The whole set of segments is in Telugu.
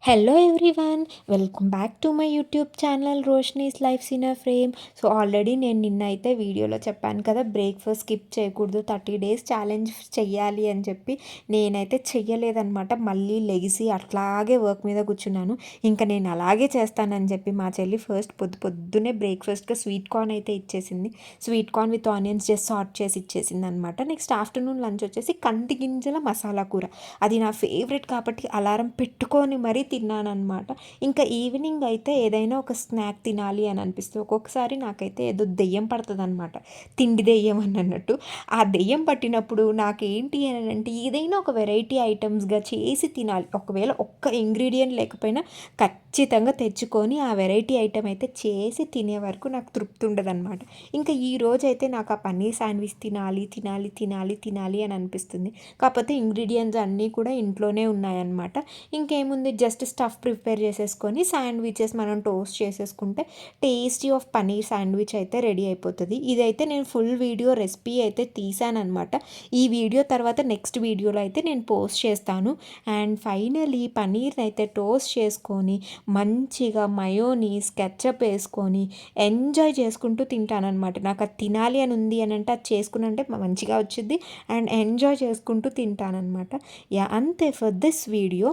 Hello everyone, welcome back to my YouTube channel Roshni's lifes in a frame. So already నేను నిన్న అయితే వీడియోలో చెప్పాను కదా, బ్రేక్ఫాస్ట్ స్కిప్ చేయకూడదు, 30 days ఛాలెంజ్ చెయ్యాలి అని చెప్పి. నేనైతే చెయ్యలేదనమాట. మళ్ళీ లెగిసి అట్లాగే వర్క్ మీద కూర్చున్నాను. ఇంకా నేను అలాగే చేస్తానని చెప్పి మా చెల్లి ఫస్ట్ పొద్దున్నే బ్రేక్ఫాస్ట్గా స్వీట్ కార్న్ అయితే ఇచ్చేసింది. Sweet corn with onions just saute చేసి ఇచ్చేసింది అనమాట. నెక్స్ట్ ఆఫ్టర్నూన్ లంచ్ వచ్చేసి కంది గింజల మసాలా కూర. అది నా ఫేవరెట్ కాబట్టి అలారం పెట్టుకొని మరీ తిన్నాననమాట. ఇంకా ఈవినింగ్ అయితే ఏదైనా ఒక స్నాక్ తినాలి అని అనిపిస్తుంది. ఒక్కొక్కసారి నాకైతే ఏదో దెయ్యం పడుతుందనమాట, తిండి దెయ్యం అని అన్నట్టు. ఆ దెయ్యం పట్టినప్పుడు నాకేంటి అని అంటే ఏదైనా ఒక వెరైటీ ఐటమ్స్గా చేసి తినాలి. ఒకవేళ ఒక్క ఇంగ్రీడియంట్ లేకపోయినా ఖచ్చితంగా తెచ్చుకొని ఆ వెరైటీ ఐటమ్ అయితే చేసి తినే వరకు నాకు తృప్తి ఉండదన్నమాట. ఇంకా ఈ రోజైతే నాకు ఆ పన్నీర్ శాండ్విచ్ తినాలి తినాలి తినాలి తినాలి అని అనిపిస్తుంది. కాకపోతే ఇంగ్రీడియంట్స్ అన్నీ కూడా ఇంట్లోనే ఉన్నాయన్నమాట. ఇంకేముంది, జస్ట్ స్టఫ్ ప్రిపేర్ చేసేసుకొని శాండ్విచెస్ మనం టోస్ట్ చేసేసుకుంటే టేస్టీ ఆఫ్ పన్నీర్ శాండ్విచ్ అయితే రెడీ అయిపోతుంది. ఇదైతే నేను ఫుల్ వీడియో రెసిపీ అయితే తీసానమాట. ఈ వీడియో తర్వాత నెక్స్ట్ వీడియోలో అయితే నేను పోస్ట్ చేస్తాను. అండ్ ఫైనలీ పన్నీర్ని అయితే టోస్ట్ చేసుకొని మంచిగా మయోనీస్ కెచప్ వేసుకొని ఎంజాయ్ చేసుకుంటూ తింటానమాట. నాకు అది తినాలి అని ఉంది అని అంటే అది చేసుకుని అంటే మంచిగా వచ్చింది అండ్ ఎంజాయ్ చేసుకుంటూ తింటానమాట. యా, అంతే for this video.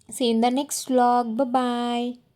See you in the next vlog. Bye bye.